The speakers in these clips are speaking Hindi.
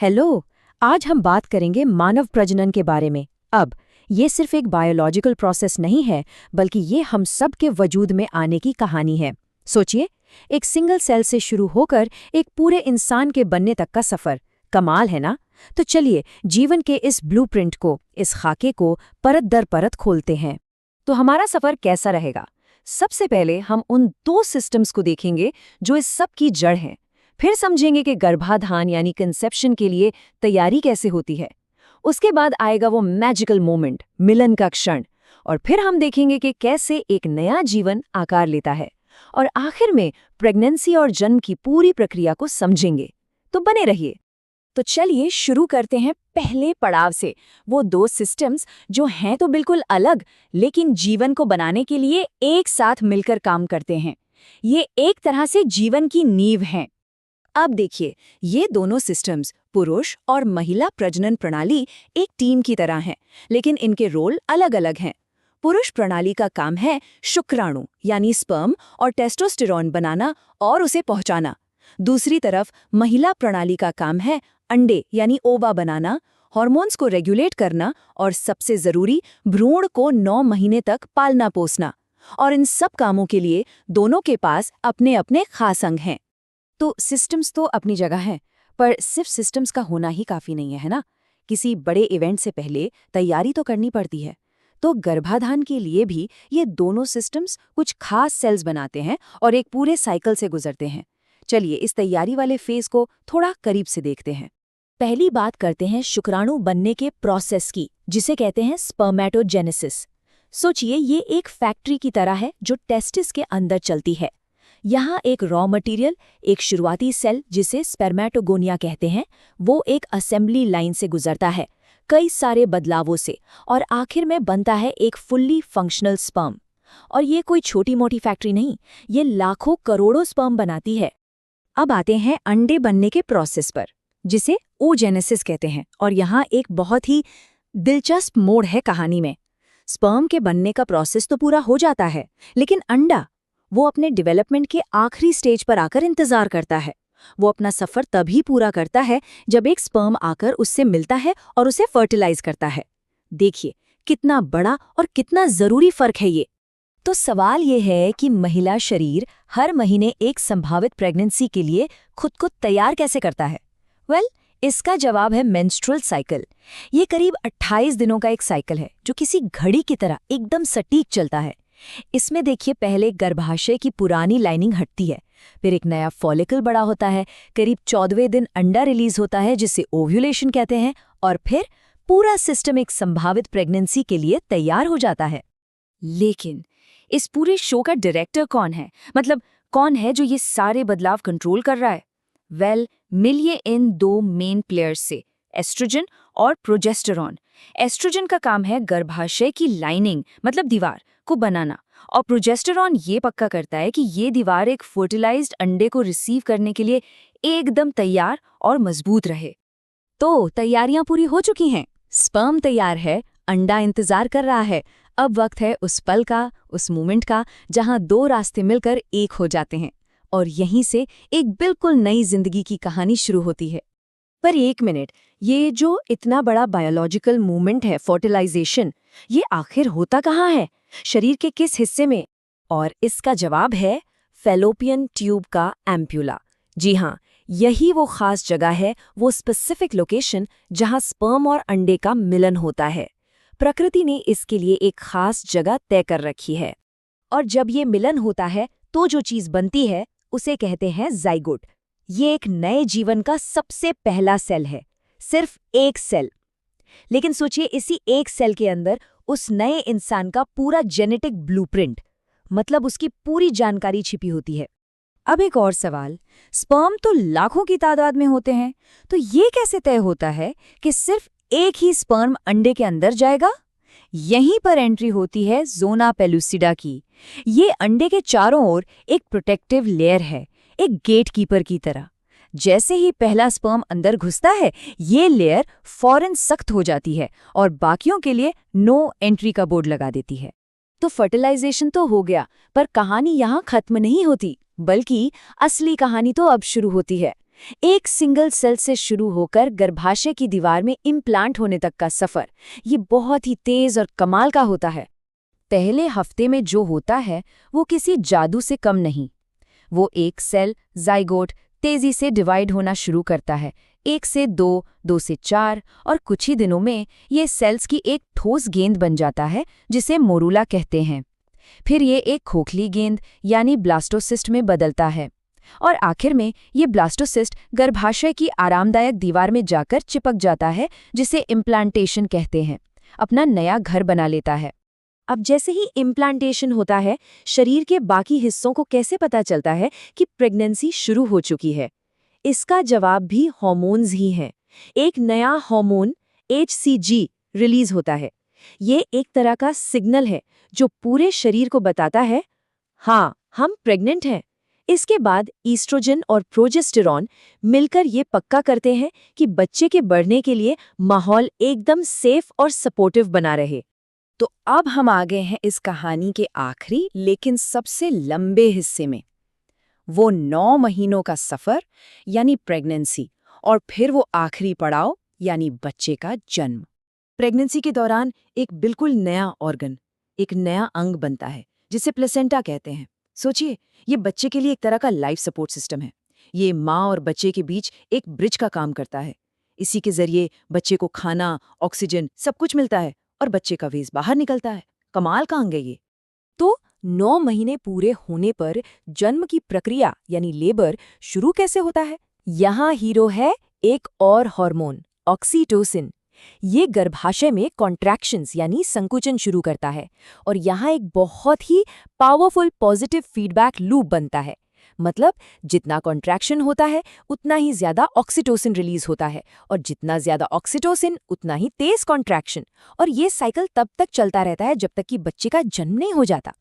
हेलो। आज हम बात करेंगे मानव प्रजनन के बारे में। अब ये सिर्फ एक बायोलॉजिकल प्रोसेस नहीं है, बल्कि ये हम सब के वजूद में आने की कहानी है। सोचिए, एक सिंगल सेल से शुरू होकर एक पूरे इंसान के बनने तक का सफर। कमाल है ना? तो चलिए जीवन के इस ब्लूप्रिंट को, इस खाके को परत दर परत खोलते हैं। तो हमारा सफर कैसा रहेगा? सबसे पहले हम उन दो सिस्टम्स को देखेंगे जो इस सब की जड़ हैं। फिर समझेंगे कि गर्भाधान यानी कंसेप्शन के लिए तैयारी कैसे होती है। उसके बाद आएगा वो मैजिकल मोमेंट, मिलन का क्षण। और फिर हम देखेंगे कि कैसे एक नया जीवन आकार लेता है। और आखिर में प्रेगनेंसी और जन्म की पूरी प्रक्रिया को समझेंगे। तो बने रहिए। तो चलिए शुरू करते हैं पहले पड़ाव से। वो दो सिस्टम्स जो हैं तो बिल्कुल अलग, लेकिन जीवन को बनाने के लिए एक साथ मिलकर काम करते हैं। ये एक तरह से जीवन की नींव हैं। अब देखिए, ये दोनों सिस्टम्स, पुरुष और महिला प्रजनन प्रणाली, एक टीम की तरह हैं, लेकिन इनके रोल अलग-अलग हैं। पुरुष प्रणाली का काम है शुक्राणु यानी स्पर्म और टेस्टोस्टेरोन बनाना और उसे पहुंचाना। दूसरी तरफ महिला प्रणाली का काम है अंडे यानी ओवा बनाना, हार्मोन्स को रेगुलेट करना और सबसे जरूरी भ्रूण को 9 महीने तक पालना पोसना। और इन सब कामों के लिए दोनों के पास अपने अपने खास अंग हैं। तो सिस्टम्स तो अपनी जगह हैं, पर सिर्फ सिस्टम्स का होना ही काफ़ी नहीं है ना? किसी बड़े इवेंट से पहले तैयारी तो करनी पड़ती है। तो गर्भाधान के लिए भी ये दोनों सिस्टम्स कुछ खास सेल्स बनाते हैं और एक पूरे साइकिल से गुजरते हैं। चलिए इस तैयारी वाले फेज को थोड़ा करीब से देखते हैं। पहली बात करते हैं शुक्राणु बनने के प्रोसेस की, जिसे कहते हैं स्पर्मेटोजेनेसिस। सोचिए, ये एक फैक्ट्री की तरह है जो टेस्टिस के अंदर चलती है। यहाँ एक रॉ मटेरियल, एक शुरुआती सेल जिसे स्पर्मेटोगोनिया कहते हैं, वो एक असेंबली लाइन से गुजरता है, कई सारे बदलावों से, और आखिर में बनता है एक फुल्ली फंक्शनल स्पर्म। और ये कोई छोटी मोटी फैक्ट्री नहीं, ये लाखों करोड़ों स्पर्म बनाती है। अब आते हैं अंडे बनने के प्रोसेस पर, जिसे oogenesis कहते हैं। और यहाँ एक बहुत ही दिलचस्प मोड़ है कहानी में। स्पर्म के बनने का प्रोसेस तो पूरा हो जाता है, लेकिन अंडा, वो अपने डेवलपमेंट के आखिरी स्टेज पर आकर इंतजार करता है। वो अपना सफर तभी पूरा करता है जब एक स्पर्म आकर उससे मिलता है और उसे फर्टिलाइज करता है। देखिए कितना बड़ा और कितना जरूरी फर्क है ये। तो सवाल ये है कि महिला शरीर हर महीने एक संभावित प्रेगनेंसी के लिए खुद को तैयार कैसे करता है? इसका जवाब है मेंस्ट्रुअल साइकिल। ये करीब 28 दिनों का एक साइकिल है जो किसी घड़ी की तरह एकदम सटीक चलता है। इसमें देखिए, पहले गर्भाशय की पुरानी लाइनिंग हटती है, फिर एक नया फॉलिकल बड़ा होता है, करीब 14वें दिन अंडा रिलीज होता है जिसे ओव्यूलेशन कहते हैं, और फिर पूरा सिस्टम एक संभावित प्रेगनेंसी के लिए तैयार हो जाता है। लेकिन इस पूरे शो का डायरेक्टर कौन है? मतलब कौन है जो ये सारे बदलाव कंट्रोल कर रहा है? मिलिए इन दो मेन प्लेयर्स से, एस्ट्रोजन और प्रोजेस्टेरॉन। एस्ट्रोजन का काम है गर्भाशय की लाइनिंग, मतलब दीवार को बनाना, और प्रोजेस्टेरॉन ये पक्का करता है कि ये दीवार एक फर्टिलाइज्ड अंडे को रिसीव करने के लिए एकदम तैयार और मजबूत रहे। तो तैयारियां पूरी हो चुकी हैं, स्पर्म तैयार है, अंडा इंतजार कर रहा है। अब वक्त है उस पल का, उस मोमेंट का, जहां दो रास्ते मिलकर एक हो जाते हैं, और यहीं से एक बिल्कुल नई जिंदगी की कहानी शुरू होती है। पर एक मिनट, ये जो इतना बड़ा बायोलॉजिकल मूवमेंट है, फर्टिलाइजेशन, ये आखिर होता कहाँ है? शरीर के किस हिस्से में? और इसका जवाब है फैलोपियन ट्यूब का एम्प्यूला। जी हाँ, यही वो खास जगह है, वो स्पेसिफिक लोकेशन जहाँ स्पर्म और अंडे का मिलन होता है। प्रकृति ने इसके लिए एक खास जगह तय कर रखी है। और जब ये मिलन होता है तो जो चीज़ बनती है उसे कहते हैं ज़ाइगोट। ये एक नए जीवन का सबसे पहला सेल है, सिर्फ एक सेल। लेकिन सोचिए, इसी एक सेल के अंदर उस नए इंसान का पूरा जेनेटिक ब्लूप्रिंट, मतलब उसकी पूरी जानकारी छिपी होती है। अब एक और सवाल, स्पर्म तो लाखों की तादाद में होते हैं, तो ये कैसे तय होता है कि सिर्फ एक ही स्पर्म अंडे के अंदर जाएगा? यहीं पर एंट्री होती है ज़ोना पेलुसिडा की। ये अंडे के चारों ओर एक प्रोटेक्टिव लेयर है, एक गेटकीपर की तरह। जैसे ही पहला स्पर्म अंदर घुसता है, ये लेयर फौरन सख्त हो जाती है और बाकियों के लिए नो एंट्री का बोर्ड लगा देती है। तो फर्टिलाइजेशन तो हो गया, पर कहानी यहाँ खत्म नहीं होती, बल्कि असली कहानी तो अब शुरू होती है। एक सिंगल सेल से शुरू होकर गर्भाशय की दीवार में इम्प्लांट होने तक का सफर ये बहुत ही तेज और कमाल का होता है। पहले हफ्ते में जो होता है वो किसी जादू से कम नहीं। वो एक सेल जाइगोट तेजी से डिवाइड होना शुरू करता है, 1 से 2, 2 से 4 और कुछ ही दिनों में ये सेल्स की एक ठोस गेंद बन जाता है जिसे मोरूला कहते हैं। फिर ये एक खोखली गेंद यानी ब्लास्टोसिस्ट में बदलता है और आखिर में ये ब्लास्टोसिस्ट गर्भाशय की आरामदायक दीवार में जाकर चिपक जाता है जिसे इम्प्लांटेशन कहते हैं, अपना नया घर बना लेता है। अब जैसे ही इम्प्लांटेशन होता है, शरीर के बाकी हिस्सों को कैसे पता चलता है कि प्रेगनेंसी शुरू हो चुकी है? इसका जवाब भी हार्मोन्स ही है। एक नया हार्मोन HCG रिलीज होता है। ये एक तरह का सिग्नल है जो पूरे शरीर को बताता है, हाँ, हम प्रेग्नेंट हैं। इसके बाद ईस्ट्रोजन और प्रोजेस्टेरॉन मिलकर ये पक्का करते हैं कि बच्चे के बढ़ने के लिए माहौल एकदम सेफ और सपोर्टिव बना रहे। तो अब हम आ गए हैं इस कहानी के आखिरी लेकिन सबसे लंबे हिस्से में। वो 9 महीनों का सफर यानी प्रेगनेंसी और फिर वो आखिरी पड़ाव यानी बच्चे का जन्म। प्रेगनेंसी के दौरान एक बिल्कुल नया ऑर्गन, एक नया अंग बनता है जिसे प्लेसेंटा कहते हैं। सोचिए, ये बच्चे के लिए एक तरह का लाइफ सपोर्ट सिस्टम है। ये माँ और बच्चे के बीच एक ब्रिज का काम करता है। इसी के जरिए बच्चे को खाना, ऑक्सीजन सब कुछ मिलता है और बच्चे का वेज बाहर निकलता है। कमाल का अंग है ये। तो 9 महीने पूरे होने पर जन्म की प्रक्रिया यानी लेबर शुरू कैसे होता है? यहाँ हीरो है एक और हार्मोन, ऑक्सीटोसिन। ये गर्भाशय में कॉन्ट्रैक्शंस यानी संकुचन शुरू करता है और यहाँ एक बहुत ही पावरफुल पॉजिटिव फीडबैक लूप बनता है। मतलब जितना कॉन्ट्रैक्शन होता है उतना ही ज्यादा ऑक्सीटोसिन रिलीज होता है और जितना ज्यादा ऑक्सीटोसिन उतना ही तेज कॉन्ट्रैक्शन। और ये साइकिल तब तक चलता रहता है जब तक कि बच्चे का जन्म नहीं हो जाता।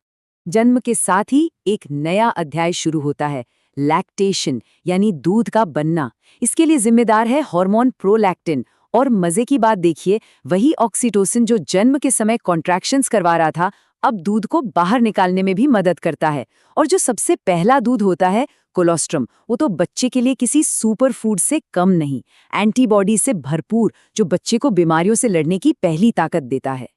जन्म के साथ ही एक नया अध्याय शुरू होता है, लैक्टेशन यानी दूध का बनना। इसके लिए जिम्मेदार है हार्मोन प्रोलैक्टिन। और मजे की बात देखिए, वही ऑक्सीटोसिन जो जन्म के समय कॉन्ट्रैक्शंस करवा रहा था अब दूध को बाहर निकालने में भी मदद करता है। और जो सबसे पहला दूध होता है कोलोस्ट्रम, वो तो बच्चे के लिए किसी सुपर फूड से कम नहीं, एंटीबॉडी से भरपूर, जो बच्चे को बीमारियों से लड़ने की पहली ताकत देता है।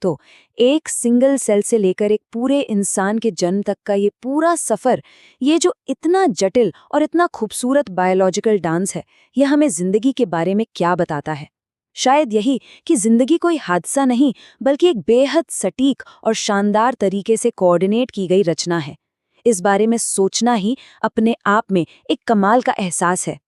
तो एक सिंगल सेल से लेकर एक पूरे इंसान के जन्म तक का ये पूरा सफर, ये जो इतना जटिल और इतना खूबसूरत बायोलॉजिकल डांस है, ये हमें जिंदगी के बारे में क्या बताता है? शायद यही कि जिंदगी कोई हादसा नहीं बल्कि एक बेहद सटीक और शानदार तरीके से कोऑर्डिनेट की गई रचना है। इस बारे में सोचना ही अपने आप में एक कमाल का एहसास है।